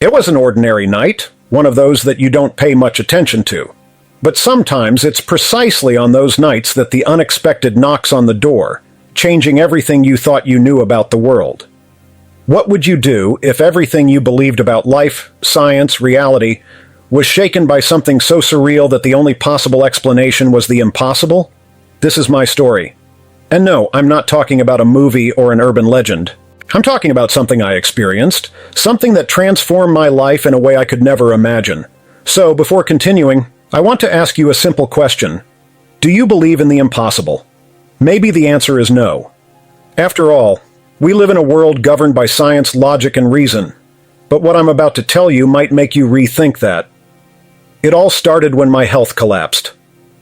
It was an ordinary night, one of those that you don't pay much attention to. But sometimes it's precisely on those nights that the unexpected knocks on the door, changing everything you thought you knew about the world. What would you do if everything you believed about life, science, reality, was shaken by something so surreal that the only possible explanation was the impossible? This is my story. And no, I'm not talking about a movie or an urban legend. I'm talking about something I experienced, something that transformed my life in a way I could never imagine. So, before continuing, I want to ask you a simple question. Do you believe in the impossible? Maybe the answer is no. After all, we live in a world governed by science, logic, and reason. But what I'm about to tell you might make you rethink that. It all started when my health collapsed.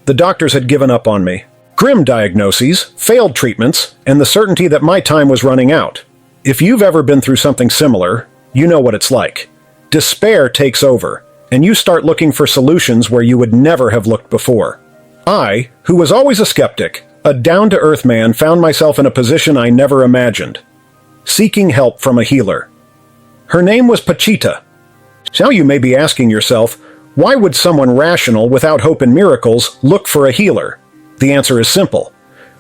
The doctors had given up on me. Grim diagnoses, failed treatments, and the certainty that my time was running out. If you've ever been through something similar, you know what it's like. Despair takes over, and you start looking for solutions where you would never have looked before. I, who was always a skeptic, a down-to-earth man, found myself in a position I never imagined, seeking help from a healer. Her name was Pachita. Now you may be asking yourself, why would someone rational without hope in miracles look for a healer? The answer is simple.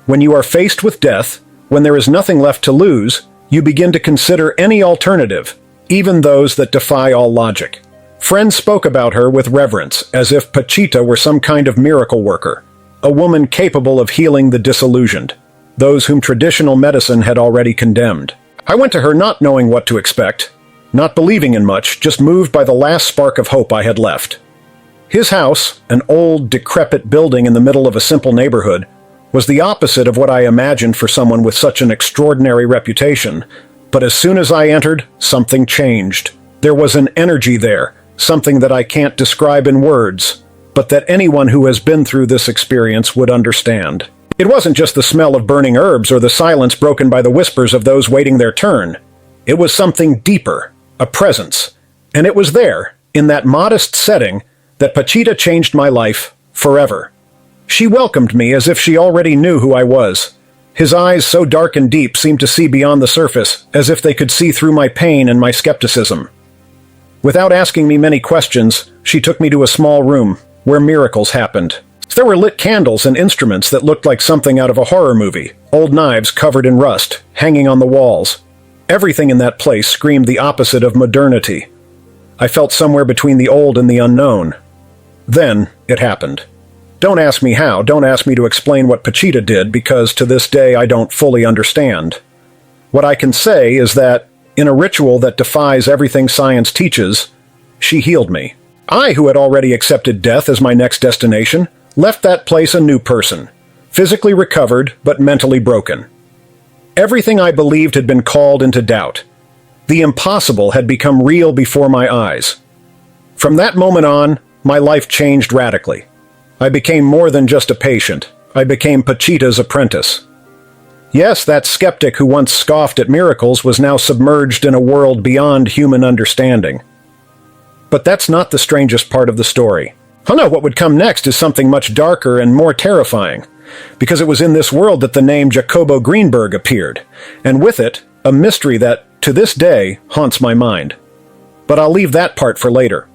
When you are faced with death, when there is nothing left to lose, you begin to consider any alternative, even those that defy all logic. Friends spoke about her with reverence, as if Pachita were some kind of miracle worker, a woman capable of healing the disillusioned, those whom traditional medicine had already condemned. I went to her not knowing what to expect, not believing in much, just moved by the last spark of hope I had left. His house, an old, decrepit building in the middle of a simple neighborhood, was the opposite of what I imagined for someone with such an extraordinary reputation. But as soon as I entered, something changed. There was an energy there, something that I can't describe in words, but that anyone who has been through this experience would understand. It wasn't just the smell of burning herbs or the silence broken by the whispers of those waiting their turn. It was something deeper, a presence. And it was there, in that modest setting, that Pachita changed my life forever. She welcomed me as if she already knew who I was. His eyes, so dark and deep, seemed to see beyond the surface, as if they could see through my pain and my skepticism. Without asking me many questions, she took me to a small room where miracles happened. There were lit candles and instruments that looked like something out of a horror movie, old knives covered in rust, hanging on the walls. Everything in that place screamed the opposite of modernity. I felt somewhere between the old and the unknown. Then it happened. Don't ask me how, don't ask me to explain what Pachita did, because to this day I don't fully understand. What I can say is that, in a ritual that defies everything science teaches, she healed me. I, who had already accepted death as my next destination, left that place a new person, physically recovered but mentally broken. Everything I believed had been called into doubt. The impossible had become real before my eyes. From that moment on, my life changed radically. I became more than just a patient. I became Pachita's apprentice. Yes, that skeptic who once scoffed at miracles was now submerged in a world beyond human understanding. But that's not the strangest part of the story. Oh no, what would come next is something much darker and more terrifying, because it was in this world that the name Jacobo Grinberg appeared, and with it, a mystery that, to this day, haunts my mind. But I'll leave that part for later.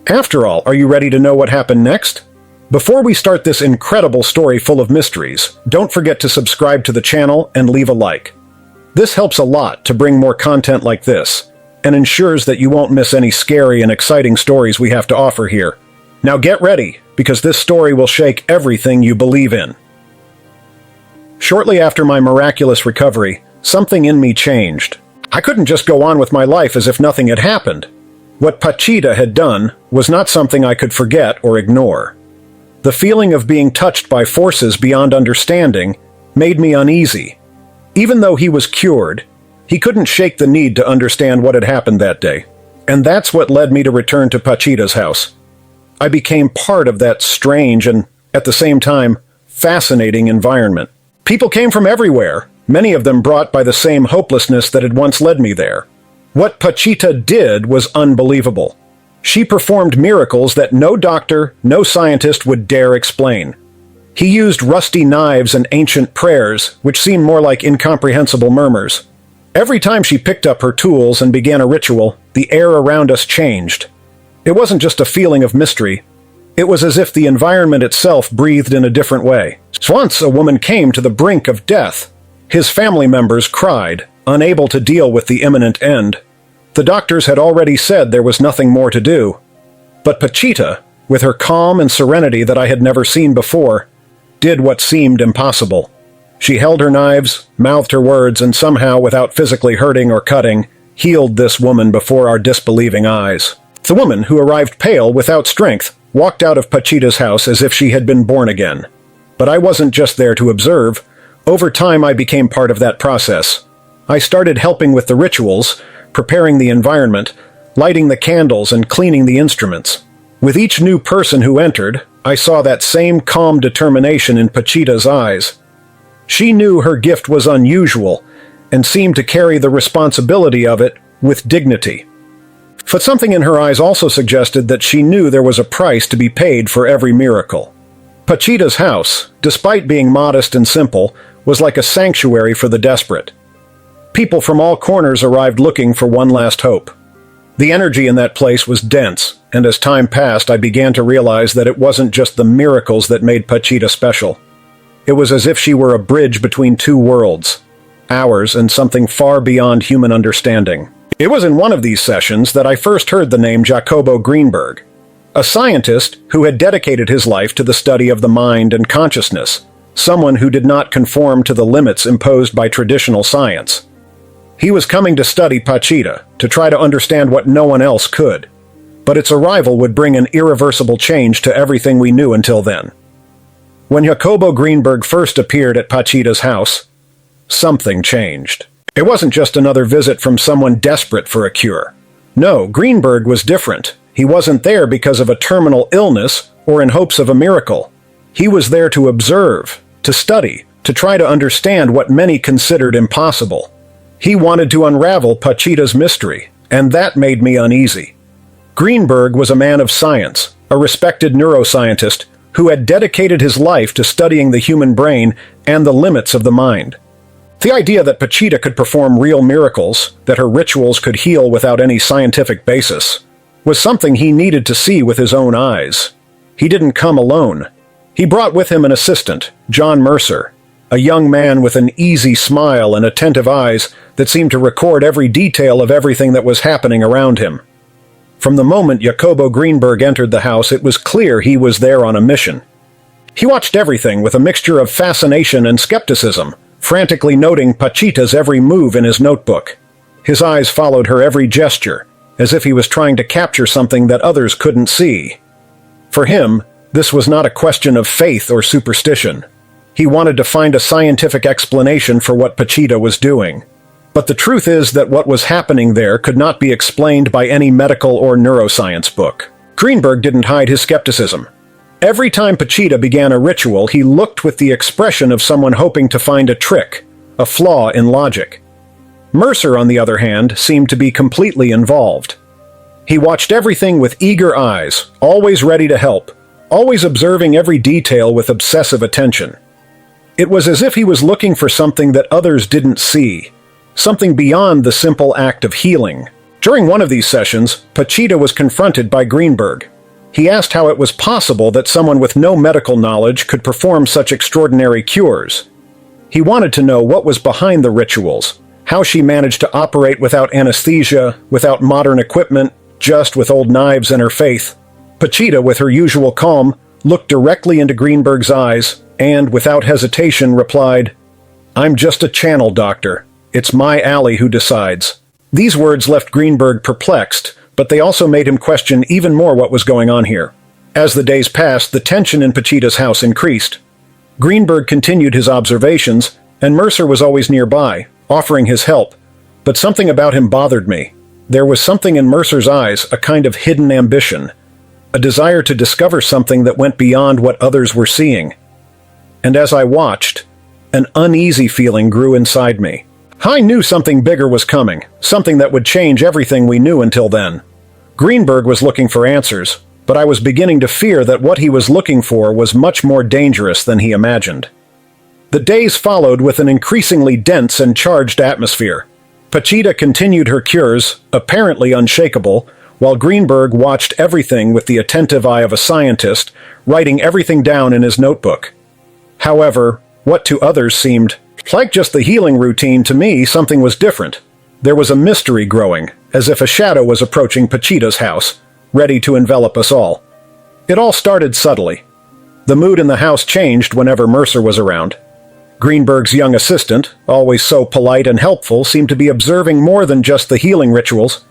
After all, are you ready to know what happened next? Before we start this incredible story full of mysteries, don't forget to subscribe to the channel and leave a like. This helps a lot to bring more content like this, and ensures that you won't miss any scary and exciting stories we have to offer here. Now get ready, because this story will shake everything you believe in. Shortly after my miraculous recovery, something in me changed. I couldn't just go on with my life as if nothing had happened. What Pachita had done was not something I could forget or ignore. The feeling of being touched by forces beyond understanding made me uneasy. Even though he was cured, he couldn't shake the need to understand what had happened that day. And that's what led me to return to Pachita's house. I became part of that strange and, at the same time, fascinating environment. People came from everywhere, many of them brought by the same hopelessness that had once led me there. What Pachita did was unbelievable. She performed miracles that no doctor, no scientist would dare explain. He used rusty knives and ancient prayers, which seemed more like incomprehensible murmurs. Every time she picked up her tools and began a ritual, the air around us changed. It wasn't just a feeling of mystery. It was as if the environment itself breathed in a different way. Once a woman came to the brink of death. His family members cried, unable to deal with the imminent end. The doctors had already said there was nothing more to do. But Pachita, with her calm and serenity that I had never seen before, did what seemed impossible. She held her knives, mouthed her words, and somehow, without physically hurting or cutting, healed this woman before our disbelieving eyes. The woman, who arrived pale, without strength, walked out of Pachita's house as if she had been born again. But I wasn't just there to observe. Over time, I became part of that process. I started helping with the rituals, preparing the environment, lighting the candles, and cleaning the instruments. With each new person who entered, I saw that same calm determination in Pachita's eyes. She knew her gift was unusual and seemed to carry the responsibility of it with dignity. But something in her eyes also suggested that she knew there was a price to be paid for every miracle. Pachita's house, despite being modest and simple, was like a sanctuary for the desperate. People from all corners arrived looking for one last hope. The energy in that place was dense, and as time passed, I began to realize that it wasn't just the miracles that made Pachita special. It was as if she were a bridge between two worlds, ours and something far beyond human understanding. It was in one of these sessions that I first heard the name Jacobo Grinberg, a scientist who had dedicated his life to the study of the mind and consciousness, someone who did not conform to the limits imposed by traditional science. He was coming to study Pachita, to try to understand what no one else could. But its arrival would bring an irreversible change to everything we knew until then. When Jacobo Grinberg first appeared at Pachita's house, something changed. It wasn't just another visit from someone desperate for a cure. No, Grinberg was different. He wasn't there because of a terminal illness or in hopes of a miracle. He was there to observe, to study, to try to understand what many considered impossible. He wanted to unravel Pachita's mystery, and that made me uneasy. Grinberg was a man of science, a respected neuroscientist who had dedicated his life to studying the human brain and the limits of the mind. The idea that Pachita could perform real miracles, that her rituals could heal without any scientific basis, was something he needed to see with his own eyes. He didn't come alone. He brought with him an assistant, John Mercer, a young man with an easy smile and attentive eyes that seemed to record every detail of everything that was happening around him. From the moment Jacobo Grinberg entered the house, it was clear he was there on a mission. He watched everything with a mixture of fascination and skepticism, frantically noting Pachita's every move in his notebook. His eyes followed her every gesture, as if he was trying to capture something that others couldn't see. For him, this was not a question of faith or superstition. He wanted to find a scientific explanation for what Pachita was doing. But the truth is that what was happening there could not be explained by any medical or neuroscience book. Grinberg didn't hide his skepticism. Every time Pachita began a ritual, he looked with the expression of someone hoping to find a trick, a flaw in logic. Mercer, on the other hand, seemed to be completely involved. He watched everything with eager eyes, always ready to help, always observing every detail with obsessive attention. It was as if he was looking for something that others didn't see, something beyond the simple act of healing. During one of these sessions, Pachita was confronted by Grinberg. He asked how it was possible that someone with no medical knowledge could perform such extraordinary cures. He wanted to know what was behind the rituals, how she managed to operate without anesthesia, without modern equipment, just with old knives and her faith. Pachita, with her usual calm, looked directly into Grinberg's eyes and, without hesitation, replied, "I'm just a channel doctor. It's my alley who decides." These words left Grinberg perplexed, but they also made him question even more what was going on here. As the days passed, the tension in Pachita's house increased. Grinberg continued his observations, and Mercer was always nearby, offering his help. But something about him bothered me. There was something in Mercer's eyes, a kind of hidden ambition, a desire to discover something that went beyond what others were seeing. And as I watched, an uneasy feeling grew inside me. I knew something bigger was coming, something that would change everything we knew until then. Grinberg was looking for answers, but I was beginning to fear that what he was looking for was much more dangerous than he imagined. The days followed with an increasingly dense and charged atmosphere. Pachita continued her cures, apparently unshakable, while Grinberg watched everything with the attentive eye of a scientist, writing everything down in his notebook. However, what to others seemed like just the healing routine, to me something was different. There was a mystery growing, as if a shadow was approaching Pachita's house, ready to envelop us all. It all started subtly. The mood in the house changed whenever Mercer was around. Grinberg's young assistant, always so polite and helpful, seemed to be observing more than just the healing rituals.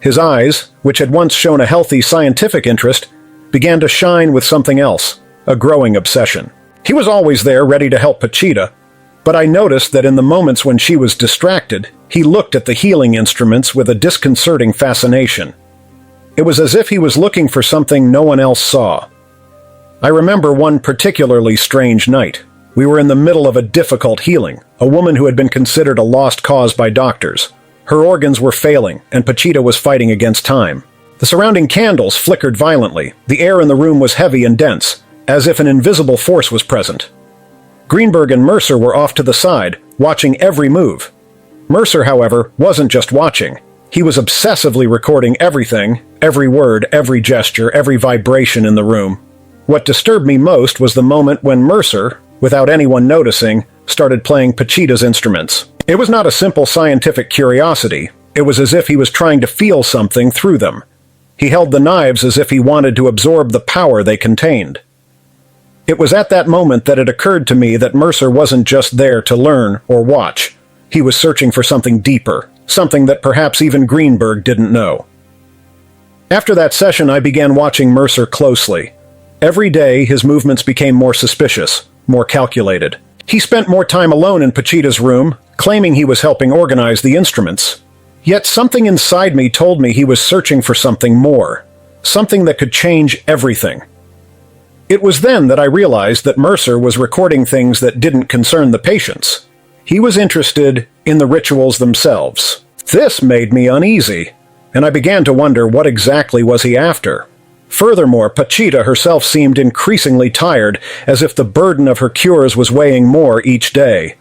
His eyes, which had once shown a healthy scientific interest, began to shine with something else, a growing obsession. He was always there, ready to help Pachita, but I noticed that in the moments when she was distracted, he looked at the healing instruments with a disconcerting fascination. It was as if he was looking for something no one else saw. I remember one particularly strange night. We were in the middle of a difficult healing, a woman who had been considered a lost cause by doctors. Her organs were failing, and Pachita was fighting against time. The surrounding candles flickered violently. The air in the room was heavy and dense, as if an invisible force was present. Grinberg and Mercer were off to the side, watching every move. Mercer, however, wasn't just watching. He was obsessively recording everything, every word, every gesture, every vibration in the room. What disturbed me most was the moment when Mercer, without anyone noticing, started playing Pachita's instruments. It was not a simple scientific curiosity. It was as if he was trying to feel something through them. He held the knives as if he wanted to absorb the power they contained. It was at that moment that it occurred to me that Mercer wasn't just there to learn or watch. He was searching for something deeper, something that perhaps even Grinberg didn't know. After that session, I began watching Mercer closely. Every day, his movements became more suspicious, more calculated. He spent more time alone in Pachita's room, claiming he was helping organize the instruments. Yet something inside me told me he was searching for something more, something that could change everything. It was then that I realized that Mercer was recording things that didn't concern the patients. He was interested in the rituals themselves. This made me uneasy, and I began to wonder what exactly was he after. Furthermore, Pachita herself seemed increasingly tired, as if the burden of her cures was weighing more each day.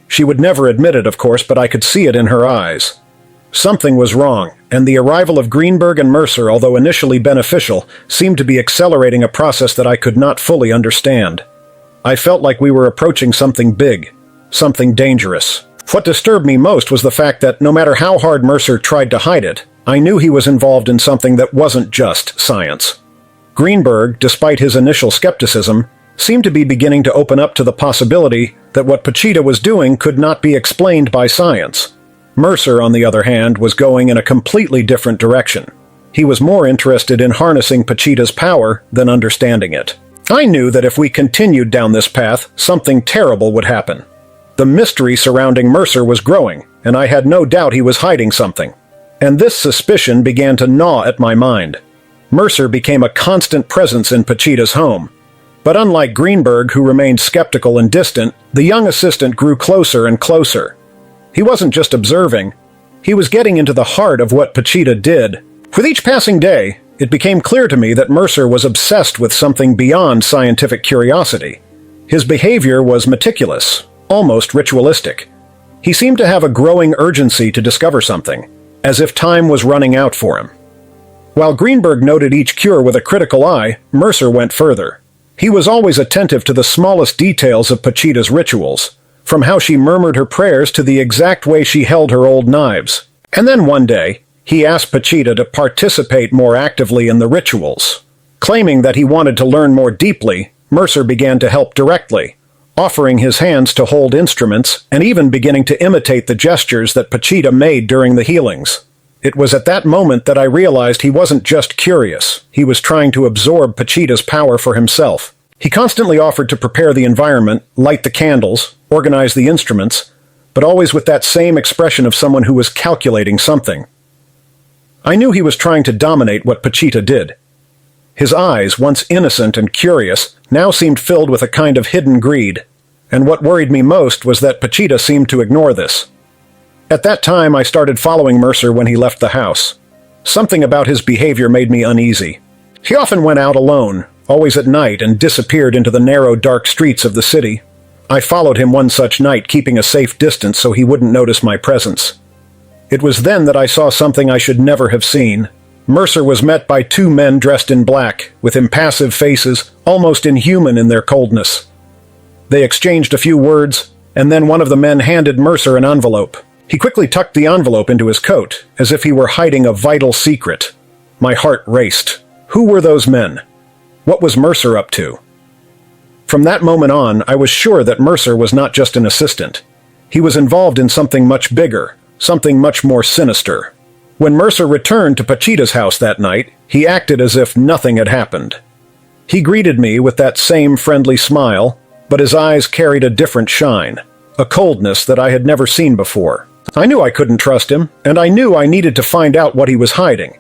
She would never admit it, of course, but I could see it in her eyes. Something was wrong, and the arrival of Grinberg and Mercer, although initially beneficial, seemed to be accelerating a process that I could not fully understand. I felt like we were approaching something big, something dangerous. What disturbed me most was the fact that no matter how hard Mercer tried to hide it, I knew he was involved in something that wasn't just science. Grinberg, despite his initial skepticism, seemed to be beginning to open up to the possibility that what Pachita was doing could not be explained by science. Mercer, on the other hand, was going in a completely different direction. He was more interested in harnessing Pachita's power than understanding it. I knew that if we continued down this path, something terrible would happen. The mystery surrounding Mercer was growing, and I had no doubt he was hiding something. And this suspicion began to gnaw at my mind. Mercer became a constant presence in Pachita's home. But unlike Grinberg, who remained skeptical and distant, the young assistant grew closer and closer. He wasn't just observing. He was getting into the heart of what Pachita did. With each passing day, it became clear to me that Mercer was obsessed with something beyond scientific curiosity. His behavior was meticulous, almost ritualistic. He seemed to have a growing urgency to discover something, as if time was running out for him. While Grinberg noted each cure with a critical eye, Mercer went further. He was always attentive to the smallest details of Pachita's rituals, from how she murmured her prayers to the exact way she held her old knives. And then one day, he asked Pachita to participate more actively in the rituals. Claiming that he wanted to learn more deeply, Mercer began to help directly, offering his hands to hold instruments and even beginning to imitate the gestures that Pachita made during the healings. It was at that moment that I realized he wasn't just curious. He was trying to absorb Pachita's power for himself. He constantly offered to prepare the environment, light the candles, organize the instruments, but always with that same expression of someone who was calculating something. I knew he was trying to dominate what Pachita did. His eyes, once innocent and curious, now seemed filled with a kind of hidden greed, and what worried me most was that Pachita seemed to ignore this. At that time, I started following Mercer when he left the house. Something about his behavior made me uneasy. He often went out alone, always at night, and disappeared into the narrow, dark streets of the city. I followed him one such night, keeping a safe distance so he wouldn't notice my presence. It was then that I saw something I should never have seen. Mercer was met by two men dressed in black, with impassive faces, almost inhuman in their coldness. They exchanged a few words, and then one of the men handed Mercer an envelope. He quickly tucked the envelope into his coat, as if he were hiding a vital secret. My heart raced. Who were those men? What was Mercer up to? From that moment on, I was sure that Mercer was not just an assistant. He was involved in something much bigger, something much more sinister. When Mercer returned to Pachita's house that night, he acted as if nothing had happened. He greeted me with that same friendly smile, but his eyes carried a different shine, a coldness that I had never seen before. I knew I couldn't trust him, and I knew I needed to find out what he was hiding.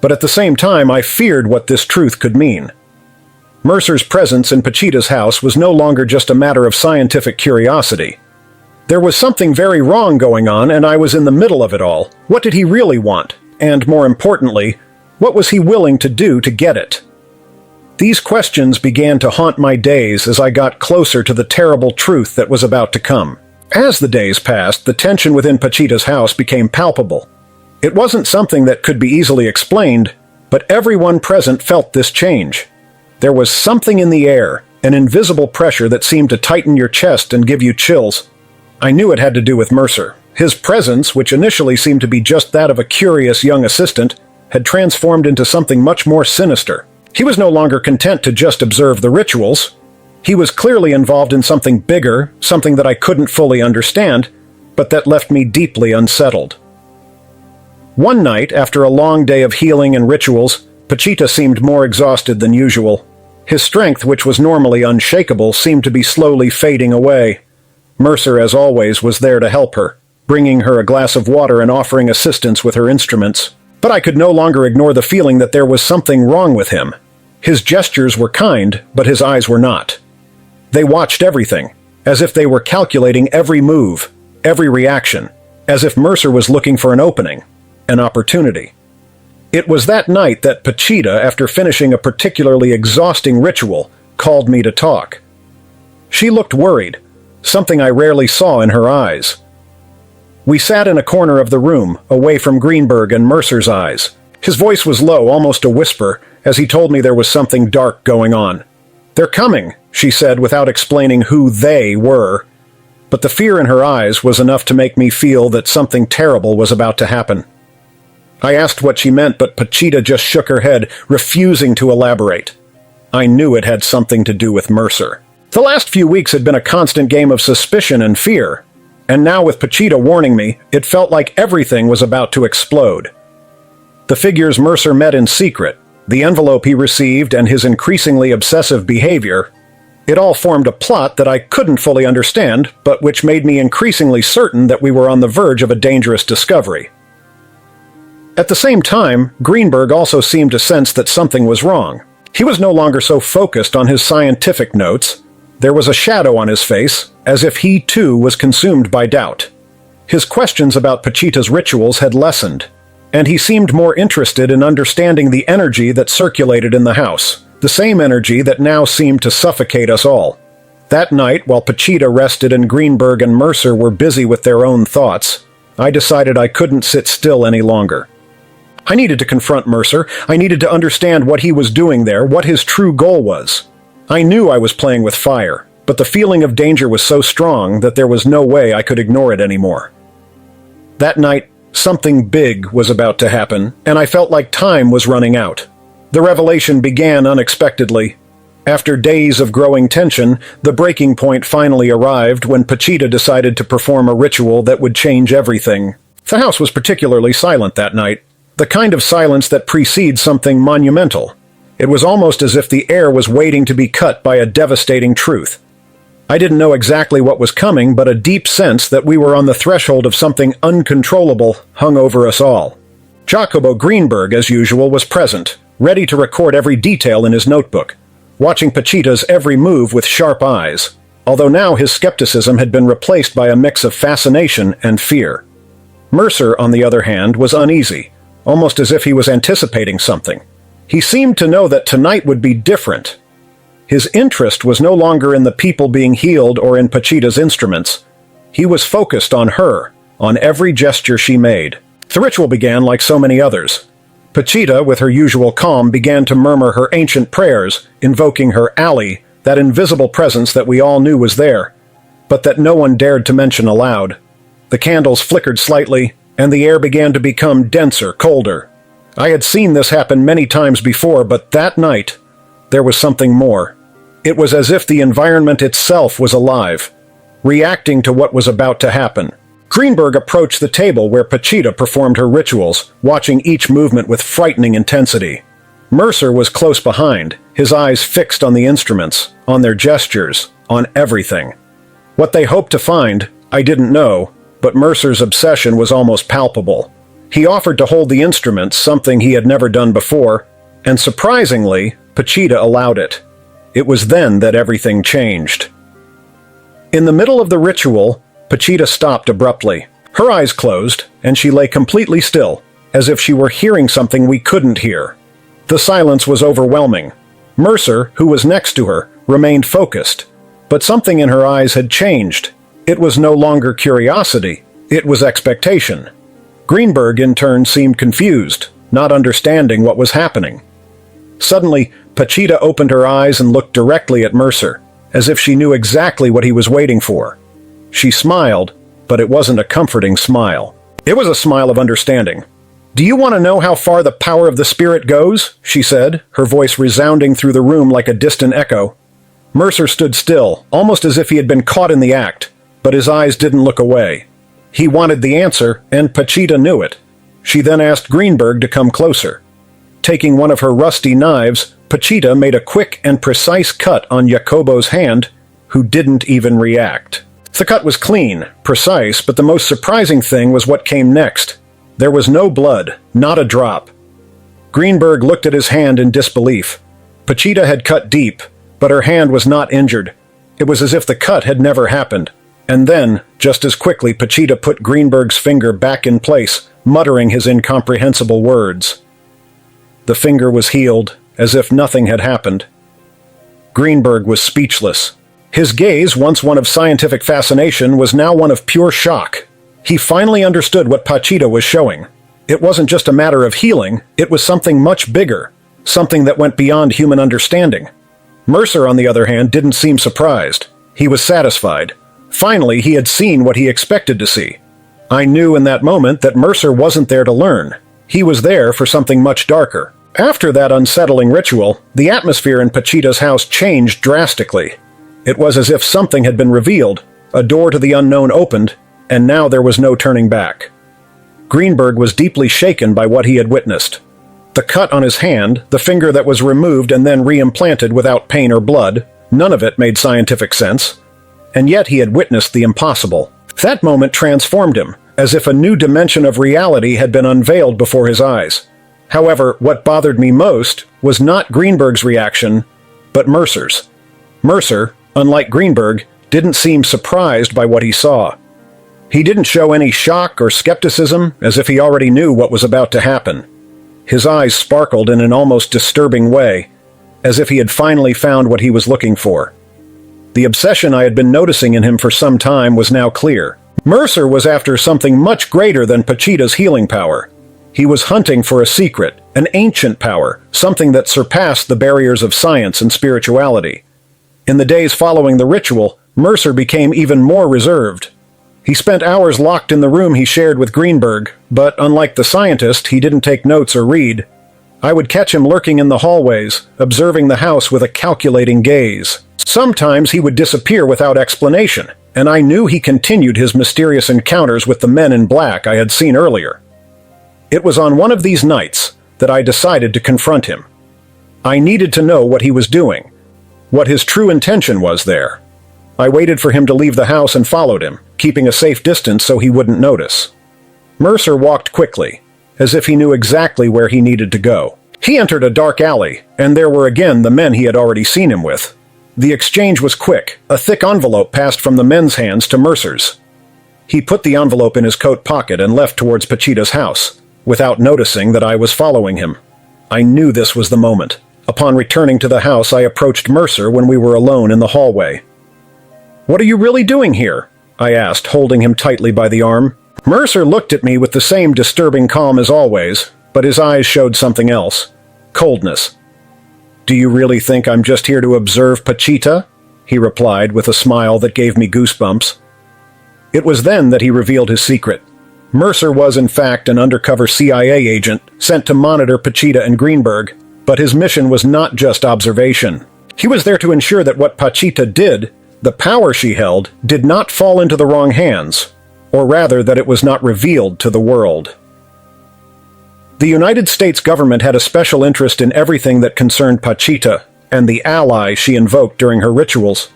But at the same time, I feared what this truth could mean. Mercer's presence in Pachita's house was no longer just a matter of scientific curiosity. There was something very wrong going on, and I was in the middle of it all. What did he really want? And more importantly, what was he willing to do to get it? These questions began to haunt my days as I got closer to the terrible truth that was about to come. As the days passed, the tension within Pachita's house became palpable. It wasn't something that could be easily explained, but everyone present felt this change. There was something in the air, an invisible pressure that seemed to tighten your chest and give you chills. I knew it had to do with Mercer. His presence, which initially seemed to be just that of a curious young assistant, had transformed into something much more sinister. He was no longer content to just observe the rituals. He was clearly involved in something bigger, something that I couldn't fully understand, but that left me deeply unsettled. One night, after a long day of healing and rituals, Pachita seemed more exhausted than usual. His strength, which was normally unshakable, seemed to be slowly fading away. Mercer, as always, was there to help her, bringing her a glass of water and offering assistance with her instruments. But I could no longer ignore the feeling that there was something wrong with him. His gestures were kind, but his eyes were not. They watched everything, as if they were calculating every move, every reaction, as if Mercer was looking for an opening, an opportunity. It was that night that Pachita, after finishing a particularly exhausting ritual, called me to talk. She looked worried, something I rarely saw in her eyes. We sat in a corner of the room, away from Grinberg and Mercer's eyes. His voice was low, almost a whisper, as he told me there was something dark going on. "They're coming," she said without explaining who they were. But the fear in her eyes was enough to make me feel that something terrible was about to happen. I asked what she meant, but Pachita just shook her head, refusing to elaborate. I knew it had something to do with Mercer. The last few weeks had been a constant game of suspicion and fear, and now with Pachita warning me, it felt like everything was about to explode. The figures Mercer met in secret, the envelope he received, and his increasingly obsessive behavior, it all formed a plot that I couldn't fully understand, but which made me increasingly certain that we were on the verge of a dangerous discovery. At the same time, Grinberg also seemed to sense that something was wrong. He was no longer so focused on his scientific notes. There was a shadow on his face, as if he too was consumed by doubt. His questions about Pachita's rituals had lessened, and he seemed more interested in understanding the energy that circulated in the house, the same energy that now seemed to suffocate us all. That night, while Pachita rested and Grinberg and Mercer were busy with their own thoughts, I decided I couldn't sit still any longer. I needed to confront Mercer. I needed to understand what he was doing there, what his true goal was. I knew I was playing with fire, but the feeling of danger was so strong that there was no way I could ignore it anymore. That night, something big was about to happen, and I felt like time was running out. The revelation began unexpectedly. After days of growing tension, the breaking point finally arrived when Pachita decided to perform a ritual that would change everything. The house was particularly silent that night, the kind of silence that precedes something monumental. It was almost as if the air was waiting to be cut by a devastating truth. I didn't know exactly what was coming, but a deep sense that we were on the threshold of something uncontrollable hung over us all. Jacobo Grinberg, as usual, was present, ready to record every detail in his notebook, watching Pachita's every move with sharp eyes, although now his skepticism had been replaced by a mix of fascination and fear. Mercer, on the other hand, was uneasy, almost as if he was anticipating something. He seemed to know that tonight would be different. His interest was no longer in the people being healed or in Pachita's instruments. He was focused on her, on every gesture she made. The ritual began like so many others. Pachita, with her usual calm, began to murmur her ancient prayers, invoking her ally, that invisible presence that we all knew was there, but that no one dared to mention aloud. The candles flickered slightly, and the air began to become denser, colder. I had seen this happen many times before, but that night, there was something more. It was as if the environment itself was alive, reacting to what was about to happen. Grinberg approached the table where Pachita performed her rituals, watching each movement with frightening intensity. Mercer was close behind, his eyes fixed on the instruments, on their gestures, on everything. What they hoped to find, I didn't know, but Mercer's obsession was almost palpable. He offered to hold the instruments, something he had never done before, and surprisingly, Pachita allowed it. It was then that everything changed. In the middle of the ritual, Pachita stopped abruptly. Her eyes closed, and she lay completely still, as if she were hearing something we couldn't hear. The silence was overwhelming. Mercer, who was next to her, remained focused, but something in her eyes had changed. It was no longer curiosity, it was expectation. Grinberg, in turn, seemed confused, not understanding what was happening. Suddenly, Pachita opened her eyes and looked directly at Mercer, as if she knew exactly what he was waiting for. She smiled, but it wasn't a comforting smile. It was a smile of understanding. "Do you want to know how far the power of the spirit goes?" she said, her voice resounding through the room like a distant echo. Mercer stood still, almost as if he had been caught in the act, but his eyes didn't look away. He wanted the answer, and Pachita knew it. She then asked Grinberg to come closer. Taking one of her rusty knives, Pachita made a quick and precise cut on Jacobo's hand, who didn't even react. The cut was clean, precise, but the most surprising thing was what came next. There was no blood, not a drop. Grinberg looked at his hand in disbelief. Pachita had cut deep, but her hand was not injured. It was as if the cut had never happened. And then, just as quickly, Pachita put Grinberg's finger back in place, muttering his incomprehensible words. The finger was healed, as if nothing had happened. Grinberg was speechless. His gaze, once one of scientific fascination, was now one of pure shock. He finally understood what Pachita was showing. It wasn't just a matter of healing, it was something much bigger, something that went beyond human understanding. Mercer, on the other hand, didn't seem surprised. He was satisfied. Finally, he had seen what he expected to see. I knew in that moment that Mercer wasn't there to learn. He was there for something much darker. After that unsettling ritual, the atmosphere in Pachita's house changed drastically. It was as if something had been revealed, a door to the unknown opened, and now there was no turning back. Grinberg was deeply shaken by what he had witnessed. The cut on his hand, the finger that was removed and then reimplanted without pain or blood, none of it made scientific sense. And yet he had witnessed the impossible. That moment transformed him, as if a new dimension of reality had been unveiled before his eyes. However, what bothered me most was not Grinberg's reaction, but Mercer's. Mercer, unlike Grinberg, didn't seem surprised by what he saw. He didn't show any shock or skepticism, as if he already knew what was about to happen. His eyes sparkled in an almost disturbing way, as if he had finally found what he was looking for. The obsession I had been noticing in him for some time was now clear. Mercer was after something much greater than Pachita's healing power. He was hunting for a secret, an ancient power, something that surpassed the barriers of science and spirituality. In the days following the ritual, Mercer became even more reserved. He spent hours locked in the room he shared with Grinberg, but unlike the scientist, he didn't take notes or read. I would catch him lurking in the hallways, observing the house with a calculating gaze. Sometimes he would disappear without explanation, and I knew he continued his mysterious encounters with the men in black I had seen earlier. It was on one of these nights that I decided to confront him. I needed to know what he was doing, what his true intention was there. I waited for him to leave the house and followed him, keeping a safe distance so he wouldn't notice. Mercer walked quickly, as if he knew exactly where he needed to go. He entered a dark alley, and there were again the men he had already seen him with. The exchange was quick. A thick envelope passed from the men's hands to Mercer's. He put the envelope in his coat pocket and left towards Pachita's house, without noticing that I was following him. I knew this was the moment. Upon returning to the house, I approached Mercer when we were alone in the hallway. "What are you really doing here?" I asked, holding him tightly by the arm. Mercer looked at me with the same disturbing calm as always, but his eyes showed something else. Coldness. "Do you really think I'm just here to observe Pachita?" he replied with a smile that gave me goosebumps. It was then that he revealed his secret. Mercer was in fact an undercover CIA agent sent to monitor Pachita and Grinberg, but his mission was not just observation. He was there to ensure that what Pachita did, the power she held, did not fall into the wrong hands, or rather that it was not revealed to the world. The United States government had a special interest in everything that concerned Pachita and the ally she invoked during her rituals.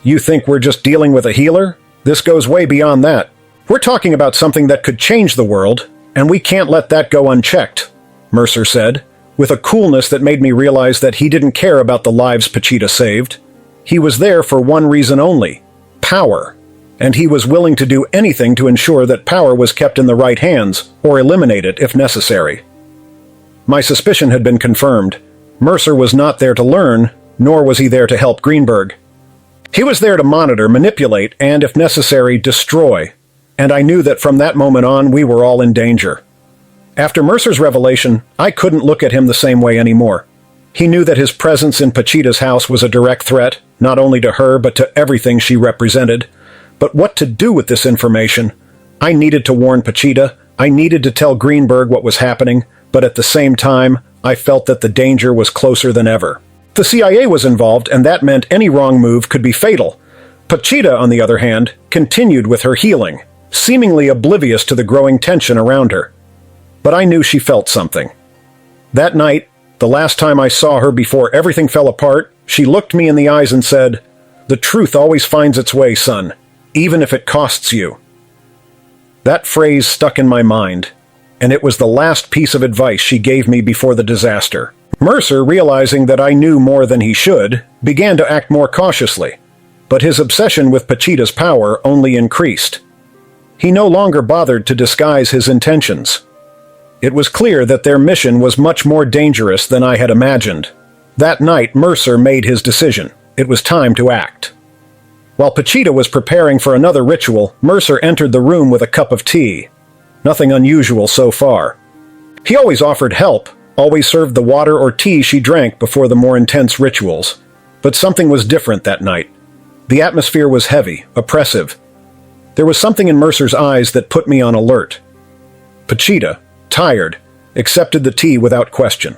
You think we're just dealing with a healer? This goes way beyond that. We're talking about something that could change the world, and we can't let that go unchecked, Mercer said, with a coolness that made me realize that he didn't care about the lives Pachita saved. He was there for one reason only: power. And he was willing to do anything to ensure that power was kept in the right hands, or eliminate it if necessary. My suspicion had been confirmed. Mercer was not there to learn, nor was he there to help Grinberg. He was there to monitor, manipulate, and, if necessary, destroy. And I knew that from that moment on, we were all in danger. After Mercer's revelation, I couldn't look at him the same way anymore. He knew that his presence in Pachita's house was a direct threat, not only to her, but to everything she represented. But what to do with this information? I needed to warn Pachita. I needed to tell Grinberg what was happening, but at the same time, I felt that the danger was closer than ever. The CIA was involved, and that meant any wrong move could be fatal. Pachita, on the other hand, continued with her healing, seemingly oblivious to the growing tension around her. But I knew she felt something. That night, the last time I saw her before everything fell apart, she looked me in the eyes and said, "The truth always finds its way, son, even if it costs you." That phrase stuck in my mind, and it was the last piece of advice she gave me before the disaster. Mercer, realizing that I knew more than he should, began to act more cautiously, but his obsession with Pachita's power only increased. He no longer bothered to disguise his intentions. It was clear that their mission was much more dangerous than I had imagined. That night, Mercer made his decision. It was time to act. While Pachita was preparing for another ritual, Mercer entered the room with a cup of tea. Nothing unusual so far. He always offered help, always served the water or tea she drank before the more intense rituals. But something was different that night. The atmosphere was heavy, oppressive. There was something in Mercer's eyes that put me on alert. Pachita, tired, accepted the tea without question.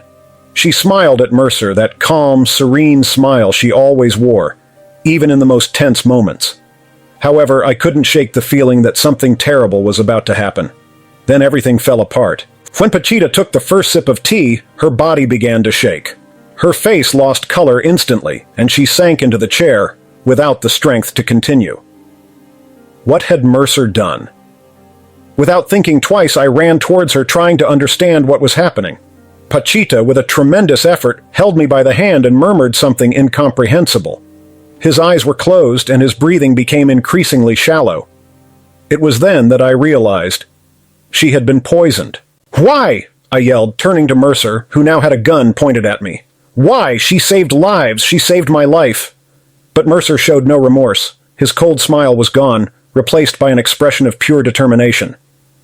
She smiled at Mercer, that calm, serene smile she always wore, even in the most tense moments. However, I couldn't shake the feeling that something terrible was about to happen. Then everything fell apart. When Pachita took the first sip of tea, her body began to shake. Her face lost color instantly, and she sank into the chair, without the strength to continue. What had Mercer done? Without thinking twice, I ran towards her, trying to understand what was happening. Pachita, with a tremendous effort, held me by the hand and murmured something incomprehensible. His eyes were closed, and his breathing became increasingly shallow. It was then that I realized she had been poisoned. "Why?" I yelled, turning to Mercer, who now had a gun pointed at me. "Why? She saved lives. She saved my life." But Mercer showed no remorse. His cold smile was gone, replaced by an expression of pure determination.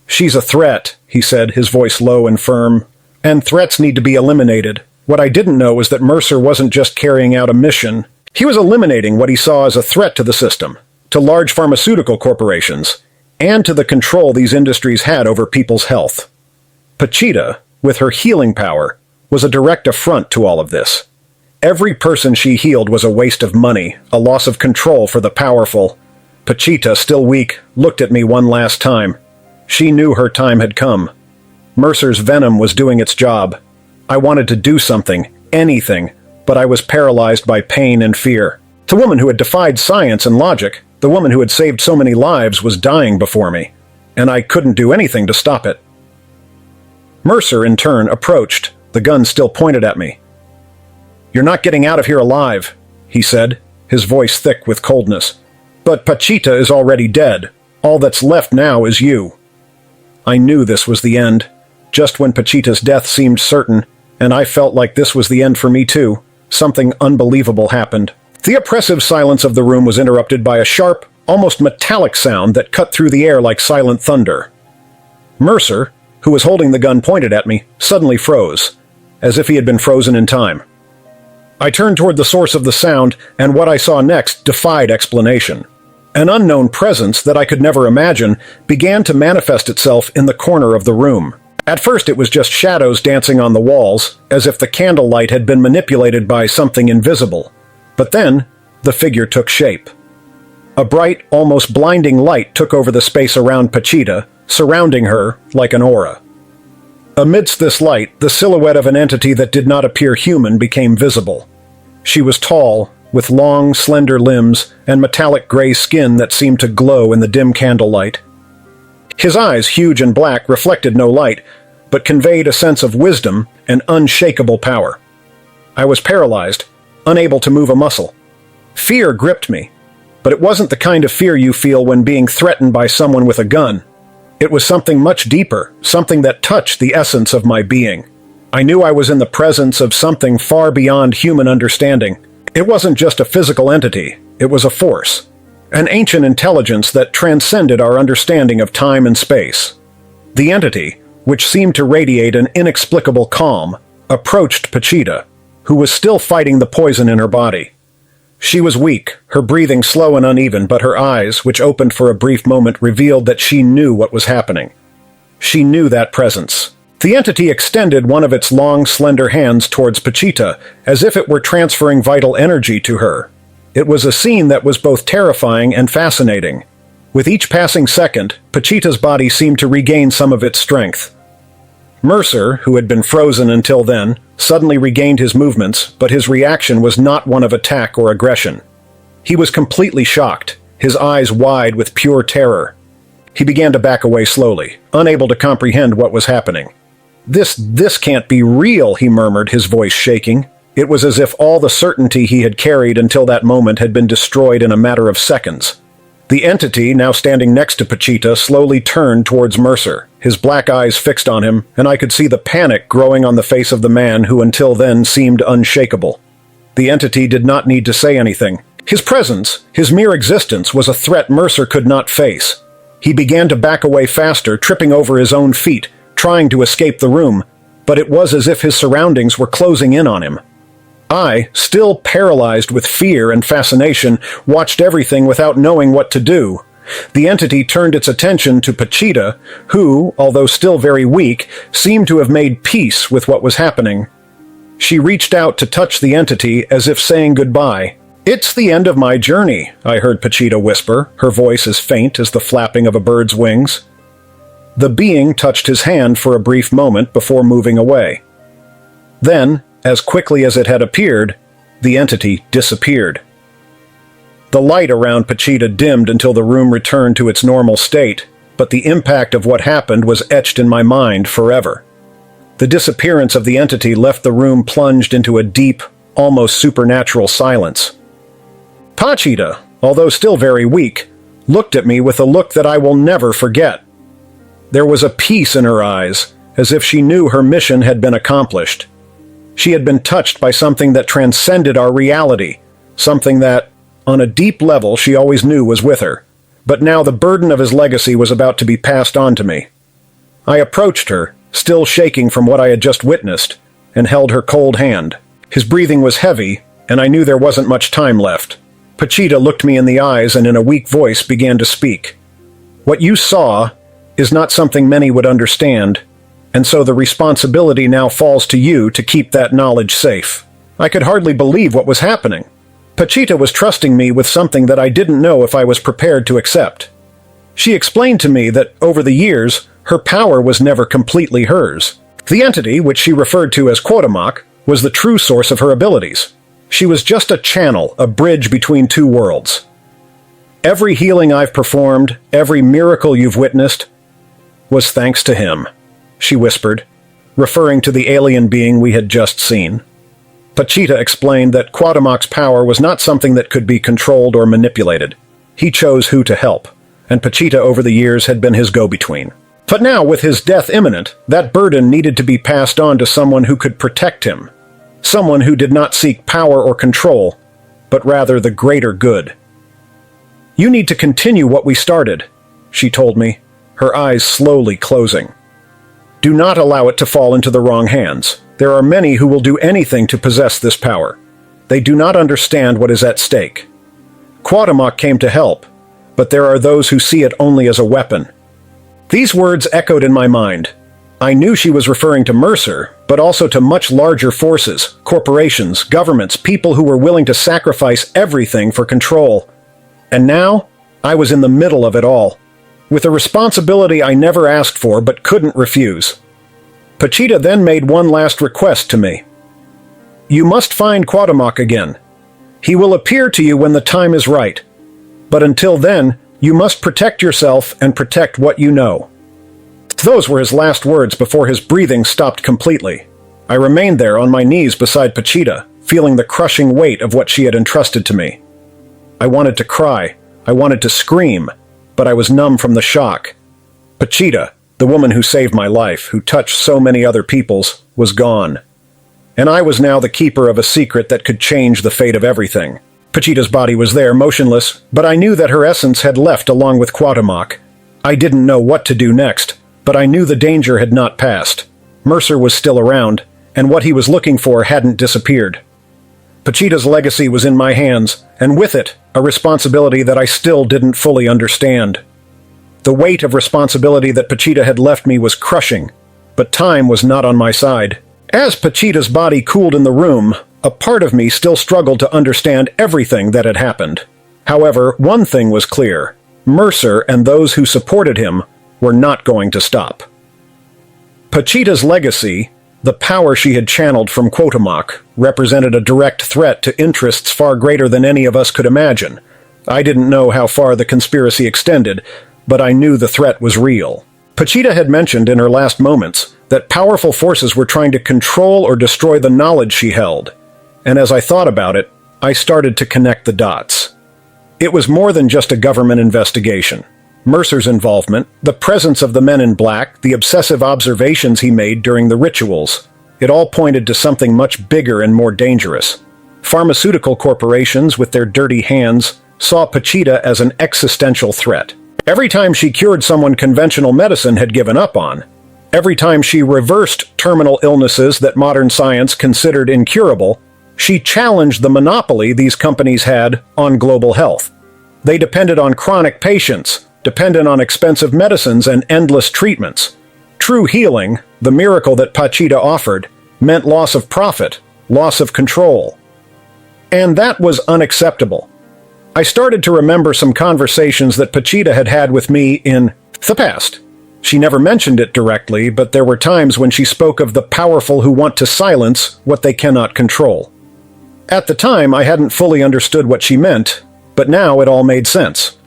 "She's a threat," he said, his voice low and firm. "And threats need to be eliminated." What I didn't know was that Mercer wasn't just carrying out a mission. He was eliminating what he saw as a threat to the system, to large pharmaceutical corporations, and to the control these industries had over people's health. Pachita, with her healing power, was a direct affront to all of this. Every person she healed was a waste of money, a loss of control for the powerful. Pachita, still weak, looked at me one last time. She knew her time had come. Mercer's venom was doing its job. I wanted to do something, anything, but I was paralyzed by pain and fear. The woman who had defied science and logic, the woman who had saved so many lives, was dying before me, and I couldn't do anything to stop it. Mercer, in turn, approached, the gun still pointed at me. "You're not getting out of here alive," he said, his voice thick with coldness. "But Pachita is already dead. All that's left now is you." I knew this was the end, just when Pachita's death seemed certain, and I felt like this was the end for me too. Something unbelievable happened. The oppressive silence of the room was interrupted by a sharp, almost metallic sound that cut through the air like silent thunder. Mercer, who was holding the gun pointed at me, suddenly froze, as if he had been frozen in time. I turned toward the source of the sound, and what I saw next defied explanation. An unknown presence that I could never imagine began to manifest itself in the corner of the room. At first it was just shadows dancing on the walls, as if the candlelight had been manipulated by something invisible. But then, the figure took shape. A bright, almost blinding light took over the space around Pachita, surrounding her like an aura. Amidst this light, the silhouette of an entity that did not appear human became visible. She was tall, with long, slender limbs and metallic gray skin that seemed to glow in the dim candlelight. His eyes, huge and black, reflected no light, but conveyed a sense of wisdom and unshakable power. I was paralyzed, unable to move a muscle. Fear gripped me, but it wasn't the kind of fear you feel when being threatened by someone with a gun. It was something much deeper, something that touched the essence of my being. I knew I was in the presence of something far beyond human understanding. It wasn't just a physical entity, it was a force. An ancient intelligence that transcended our understanding of time and space. The entity, which seemed to radiate an inexplicable calm, approached Pachita, who was still fighting the poison in her body. She was weak, her breathing slow and uneven, but her eyes, which opened for a brief moment, revealed that she knew what was happening. She knew that presence. The entity extended one of its long, slender hands towards Pachita, as if it were transferring vital energy to her. It was a scene that was both terrifying and fascinating. With each passing second, Pachita's body seemed to regain some of its strength. Mercer, who had been frozen until then, suddenly regained his movements, but his reaction was not one of attack or aggression. He was completely shocked, his eyes wide with pure terror. He began to back away slowly, unable to comprehend what was happening. This can't be real," he murmured, his voice shaking. It was as if all the certainty he had carried until that moment had been destroyed in a matter of seconds. The entity, now standing next to Pachita, slowly turned towards Mercer, his black eyes fixed on him, and I could see the panic growing on the face of the man who until then seemed unshakable. The entity did not need to say anything. His presence, his mere existence, was a threat Mercer could not face. He began to back away faster, tripping over his own feet, trying to escape the room, but it was as if his surroundings were closing in on him. I, still paralyzed with fear and fascination, watched everything without knowing what to do. The entity turned its attention to Pachita, who, although still very weak, seemed to have made peace with what was happening. She reached out to touch the entity as if saying goodbye. "It's the end of my journey," I heard Pachita whisper, her voice as faint as the flapping of a bird's wings. The being touched his hand for a brief moment before moving away. Then, as quickly as it had appeared, the entity disappeared. The light around Pachita dimmed until the room returned to its normal state, but the impact of what happened was etched in my mind forever. The disappearance of the entity left the room plunged into a deep, almost supernatural silence. Pachita, although still very weak, looked at me with a look that I will never forget. There was a peace in her eyes, as if she knew her mission had been accomplished. She had been touched by something that transcended our reality, something that, on a deep level, she always knew was with her. But now the burden of his legacy was about to be passed on to me. I approached her, still shaking from what I had just witnessed, and held her cold hand. His breathing was heavy, and I knew there wasn't much time left. Pachita looked me in the eyes and in a weak voice began to speak. "What you saw is not something many would understand, and so the responsibility now falls to you to keep that knowledge safe." I could hardly believe what was happening. Pachita was trusting me with something that I didn't know if I was prepared to accept. She explained to me that, over the years, her power was never completely hers. The entity, which she referred to as Quotamoc, was the true source of her abilities. She was just a channel, a bridge between two worlds. "Every healing I've performed, every miracle you've witnessed, was thanks to him," she whispered, referring to the alien being we had just seen. Pachita explained that Quatamoc's power was not something that could be controlled or manipulated. He chose who to help, and Pachita over the years had been his go-between. But now, with his death imminent, that burden needed to be passed on to someone who could protect him. Someone who did not seek power or control, but rather the greater good. "You need to continue what we started," she told me, her eyes slowly closing. Do not allow it to fall into the wrong hands. There are many who will do anything to possess this power. They do not understand what is at stake. Cuauhtémoc came to help, but there are those who see it only as a weapon. These words echoed in my mind. I knew she was referring to Mercer, but also to much larger forces, corporations, governments, people who were willing to sacrifice everything for control. And now, I was in the middle of it all, with a responsibility I never asked for but couldn't refuse. Pachita then made one last request to me. You must find Cuauhtémoc again. He will appear to you when the time is right. But until then, you must protect yourself and protect what you know. Those were his last words before his breathing stopped completely. I remained there on my knees beside Pachita, feeling the crushing weight of what she had entrusted to me. I wanted to cry. I wanted to scream, but I was numb from the shock. Pachita, the woman who saved my life, who touched so many other people's, was gone. And I was now the keeper of a secret that could change the fate of everything. Pachita's body was there, motionless, but I knew that her essence had left along with Cuauhtémoc. I didn't know what to do next, but I knew the danger had not passed. Mercer was still around, and what he was looking for hadn't disappeared. Pachita's legacy was in my hands, and with it, a responsibility that I still didn't fully understand. The weight of responsibility that Pachita had left me was crushing, but time was not on my side. As Pachita's body cooled in the room, a part of me still struggled to understand everything that had happened. However, one thing was clear. Mercer and those who supported him were not going to stop. Pachita's legacy, the power she had channeled from Cuauhtémoc, represented a direct threat to interests far greater than any of us could imagine. I didn't know how far the conspiracy extended, but I knew the threat was real. Pachita had mentioned in her last moments that powerful forces were trying to control or destroy the knowledge she held. And as I thought about it, I started to connect the dots. It was more than just a government investigation. Mercer's involvement, the presence of the men in black, the obsessive observations he made during the rituals, it all pointed to something much bigger and more dangerous. Pharmaceutical corporations, with their dirty hands, saw Pachita as an existential threat. Every time she cured someone conventional medicine had given up on, every time she reversed terminal illnesses that modern science considered incurable, she challenged the monopoly these companies had on global health. They depended on chronic patients, dependent on expensive medicines and endless treatments. True healing, the miracle that Pachita offered, meant loss of profit, loss of control. And that was unacceptable. I started to remember some conversations that Pachita had had with me in the past. She never mentioned it directly, but there were times when she spoke of the powerful who want to silence what they cannot control. At the time, I hadn't fully understood what she meant, but now it all made sense.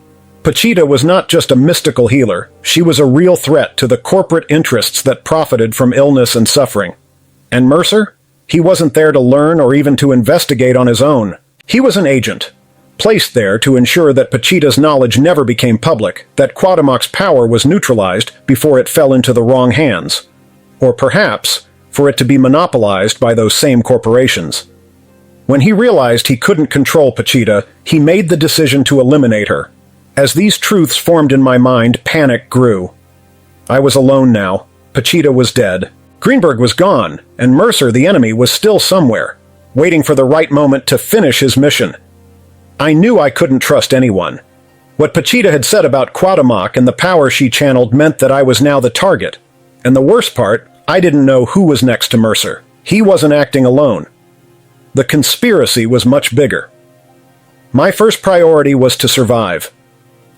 Pachita was not just a mystical healer, she was a real threat to the corporate interests that profited from illness and suffering. And Mercer? He wasn't there to learn or even to investigate on his own. He was an agent, placed there to ensure that Pachita's knowledge never became public, that Cuauhtémoc's power was neutralized before it fell into the wrong hands. Or perhaps, for it to be monopolized by those same corporations. When he realized he couldn't control Pachita, he made the decision to eliminate her. As these truths formed in my mind, panic grew. I was alone now. Pachita was dead. Grinberg was gone, and Mercer, the enemy, was still somewhere, waiting for the right moment to finish his mission. I knew I couldn't trust anyone. What Pachita had said about Cuauhtémoc and the power she channeled meant that I was now the target. And the worst part, I didn't know who was next to Mercer. He wasn't acting alone. The conspiracy was much bigger. My first priority was to survive.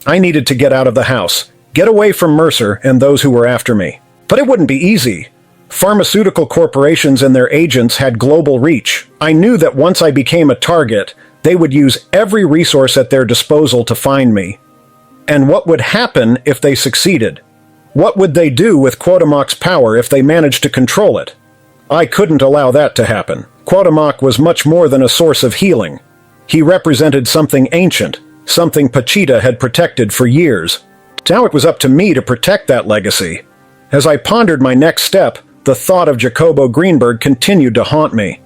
I needed to get out of the house, get away from Mercer and those who were after me. But it wouldn't be easy. Pharmaceutical corporations and their agents had global reach. I knew that once I became a target, they would use every resource at their disposal to find me. And what would happen if they succeeded? What would they do with Cuauhtémoc's power if they managed to control it? I couldn't allow that to happen. Cuauhtémoc was much more than a source of healing. He represented something ancient, something Pachita had protected for years. Now it was up to me to protect that legacy. As I pondered my next step, the thought of Jacobo Grinberg continued to haunt me.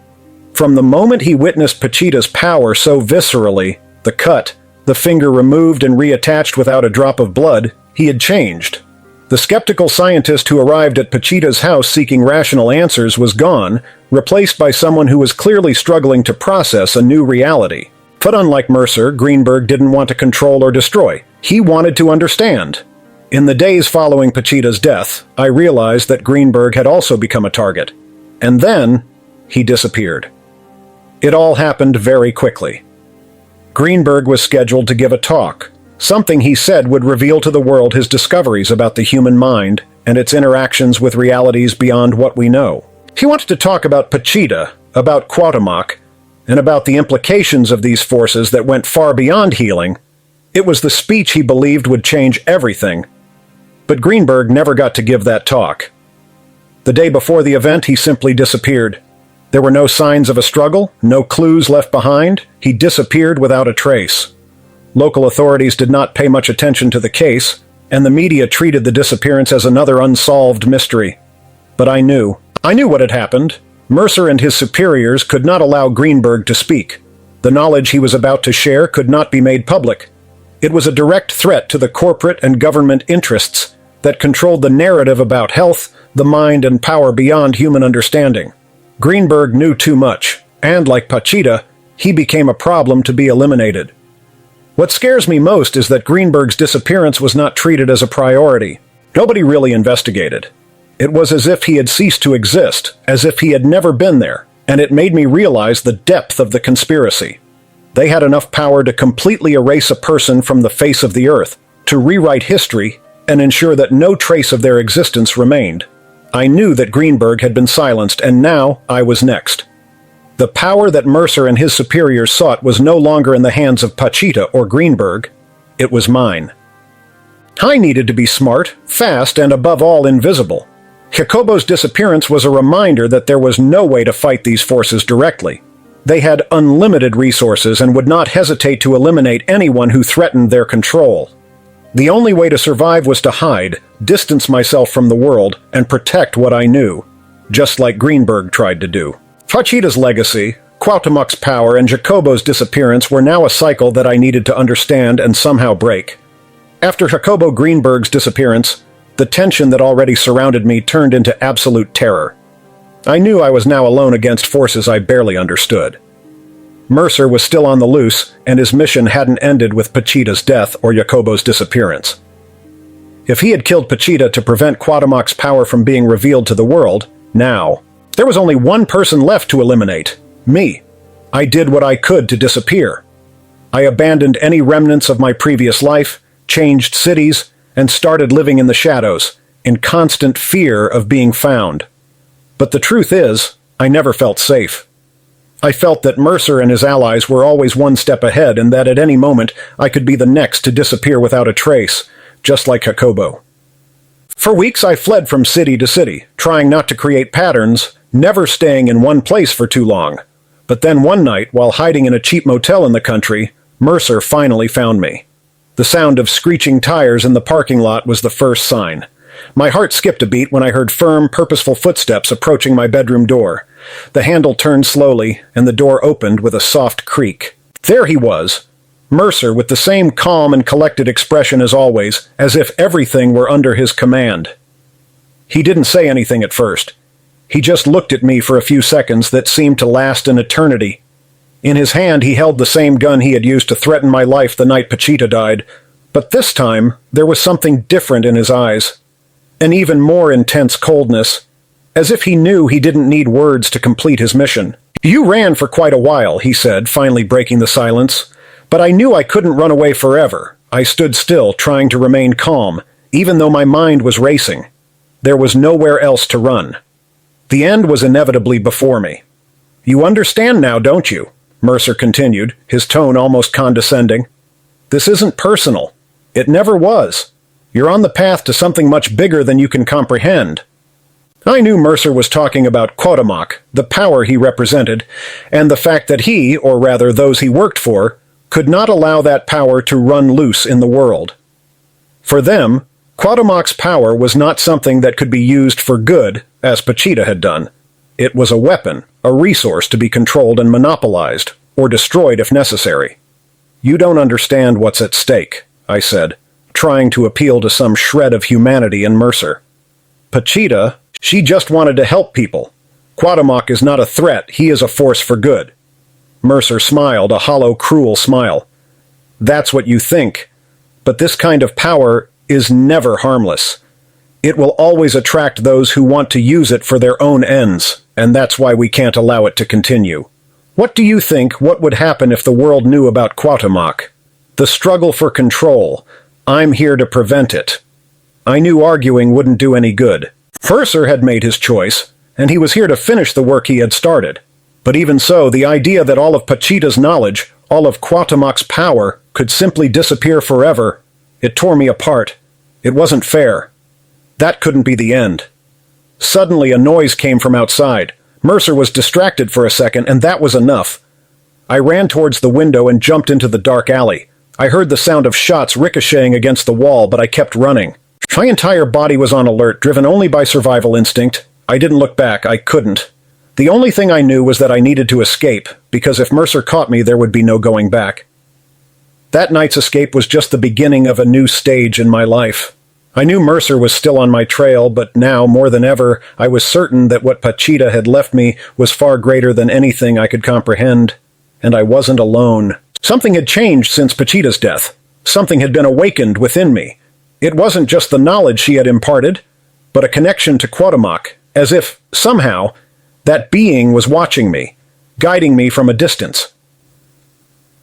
From the moment he witnessed Pachita's power so viscerally, the cut, the finger removed and reattached without a drop of blood, he had changed. The skeptical scientist who arrived at Pachita's house seeking rational answers was gone, replaced by someone who was clearly struggling to process a new reality. But unlike Mercer, Grinberg didn't want to control or destroy. He wanted to understand. In the days following Pachita's death, I realized that Grinberg had also become a target. And then, he disappeared. It all happened very quickly. Grinberg was scheduled to give a talk. Something he said would reveal to the world his discoveries about the human mind and its interactions with realities beyond what we know. He wanted to talk about Pachita, about Cuauhtémoc, and about the implications of these forces that went far beyond healing. It was the speech he believed would change everything. But Grinberg never got to give that talk. The day before the event, he simply disappeared. There were no signs of a struggle, no clues left behind. He disappeared without a trace. Local authorities did not pay much attention to the case, and the media treated the disappearance as another unsolved mystery. But I knew what had happened. Mercer and his superiors could not allow Grinberg to speak. The knowledge he was about to share could not be made public. It was a direct threat to the corporate and government interests that controlled the narrative about health, the mind, and power beyond human understanding. Grinberg knew too much, and like Pachita, he became a problem to be eliminated. What scares me most is that Grinberg's disappearance was not treated as a priority. Nobody really investigated. It was as if he had ceased to exist, as if he had never been there, and it made me realize the depth of the conspiracy. They had enough power to completely erase a person from the face of the earth, to rewrite history, and ensure that no trace of their existence remained. I knew that Grinberg had been silenced, and now I was next. The power that Mercer and his superiors sought was no longer in the hands of Pachita or Grinberg. It was mine. I needed to be smart, fast, and above all invisible. Jacobo's disappearance was a reminder that there was no way to fight these forces directly. They had unlimited resources and would not hesitate to eliminate anyone who threatened their control. The only way to survive was to hide, distance myself from the world, and protect what I knew, just like Grinberg tried to do. Pachita's legacy, Cuauhtémoc's power, and Jacobo's disappearance were now a cycle that I needed to understand and somehow break. After Jacobo Grinberg's disappearance, the tension that already surrounded me turned into absolute terror. I knew I was now alone against forces I barely understood. Mercer was still on the loose, and his mission hadn't ended with Pachita's death or Jacobo's disappearance. If he had killed Pachita to prevent Cuauhtémoc's power from being revealed to the world, now, there was only one person left to eliminate: me. I did what I could to disappear. I abandoned any remnants of my previous life, changed cities, and started living in the shadows, in constant fear of being found. But the truth is, I never felt safe. I felt that Mercer and his allies were always one step ahead, and that at any moment I could be the next to disappear without a trace, just like Jacobo. For weeks I fled from city to city, trying not to create patterns, never staying in one place for too long. But then one night, while hiding in a cheap motel in the country, Mercer finally found me. The sound of screeching tires in the parking lot was the first sign. My heart skipped a beat when I heard firm, purposeful footsteps approaching my bedroom door. The handle turned slowly, and the door opened with a soft creak. There he was, Mercer, with the same calm and collected expression as always, as if everything were under his command. He didn't say anything at first. He just looked at me for a few seconds that seemed to last an eternity. In his hand he held the same gun he had used to threaten my life the night Pachita died, but this time there was something different in his eyes. An even more intense coldness, as if he knew he didn't need words to complete his mission. "You ran for quite a while," he said, finally breaking the silence. "But I knew I couldn't run away forever." I stood still, trying to remain calm, even though my mind was racing. There was nowhere else to run. The end was inevitably before me. "You understand now, don't you?" Mercer continued, his tone almost condescending. "This isn't personal. It never was. You're on the path to something much bigger than you can comprehend." I knew Mercer was talking about Cuauhtémoc, the power he represented, and the fact that he, or rather those he worked for, could not allow that power to run loose in the world. For them, Cuauhtémoc's power was not something that could be used for good, as Pachita had done. It was a weapon, a resource to be controlled and monopolized, or destroyed if necessary. "You don't understand what's at stake," I said, trying to appeal to some shred of humanity in Mercer. Pachita, she just wanted to help people. Cuauhtémoc is not a threat, he is a force for good. Mercer smiled, a hollow, cruel smile. That's what you think, but this kind of power is never harmless. It will always attract those who want to use it for their own ends, and that's why we can't allow it to continue. What do you think what would happen if the world knew about Cuauhtémoc? The struggle for control. I'm here to prevent it. I knew arguing wouldn't do any good. Mercer had made his choice, and he was here to finish the work he had started. But even so, the idea that all of Pachita's knowledge, all of Cuauhtémoc's power, could simply disappear forever, it tore me apart. It wasn't fair. That couldn't be the end. Suddenly a noise came from outside. Mercer was distracted for a second, and that was enough. I ran towards the window and jumped into the dark alley. I heard the sound of shots ricocheting against the wall, but I kept running. My entire body was on alert, driven only by survival instinct. I didn't look back. I couldn't. The only thing I knew was that I needed to escape, because if Mercer caught me, there would be no going back. That night's escape was just the beginning of a new stage in my life. I knew Mercer was still on my trail, but now, more than ever, I was certain that what Pachita had left me was far greater than anything I could comprehend. And I wasn't alone. Something had changed since Pachita's death. Something had been awakened within me. It wasn't just the knowledge she had imparted, but a connection to Cuauhtémoc, as if, somehow, that being was watching me, guiding me from a distance.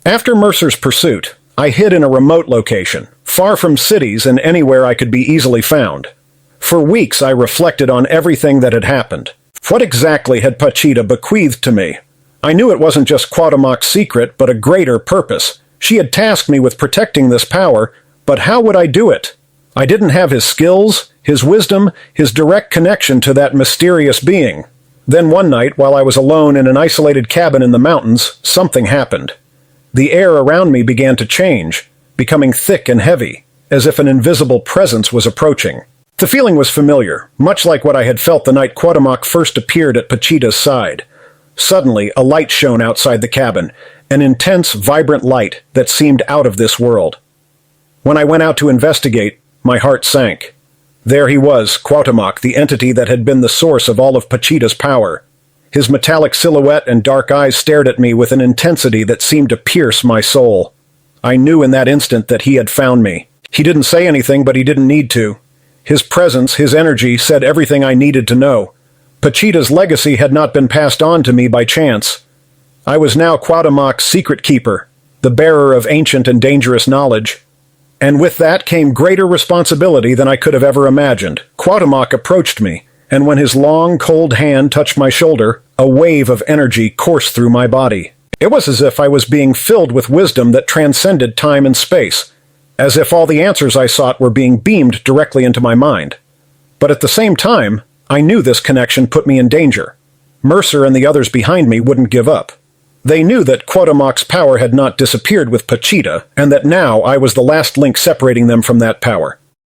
After Mercer's pursuit, I hid in a remote location, far from cities and anywhere I could be easily found. For weeks I reflected on everything that had happened. What exactly had Pachita bequeathed to me? I knew it wasn't just Cuauhtémoc's secret, but a greater purpose. She had tasked me with protecting this power, but how would I do it? I didn't have his skills, his wisdom, his direct connection to that mysterious being. Then one night, while I was alone in an isolated cabin in the mountains, something happened. The air around me began to change, becoming thick and heavy, as if an invisible presence was approaching. The feeling was familiar, much like what I had felt the night Cuauhtémoc first appeared at Pachita's side. Suddenly, a light shone outside the cabin, an intense, vibrant light that seemed out of this world. When I went out to investigate, my heart sank. There he was, Cuauhtémoc, the entity that had been the source of all of Pachita's power. His metallic silhouette and dark eyes stared at me with an intensity that seemed to pierce my soul. I knew in that instant that he had found me. He didn't say anything, but he didn't need to. His presence, his energy, said everything I needed to know. Pachita's legacy had not been passed on to me by chance. I was now Cuauhtémoc's secret keeper, the bearer of ancient and dangerous knowledge. And with that came greater responsibility than I could have ever imagined. Cuauhtémoc approached me, and when his long, cold hand touched my shoulder, a wave of energy coursed through my body. It was as if I was being filled with wisdom that transcended time and space, as if all the answers I sought were being beamed directly into my mind. But at the same time, I knew this connection put me in danger. Mercer and the others behind me wouldn't give up. They knew that Cuauhtémoc's power had not disappeared with Pachita, and that now I was the last link separating them from that power.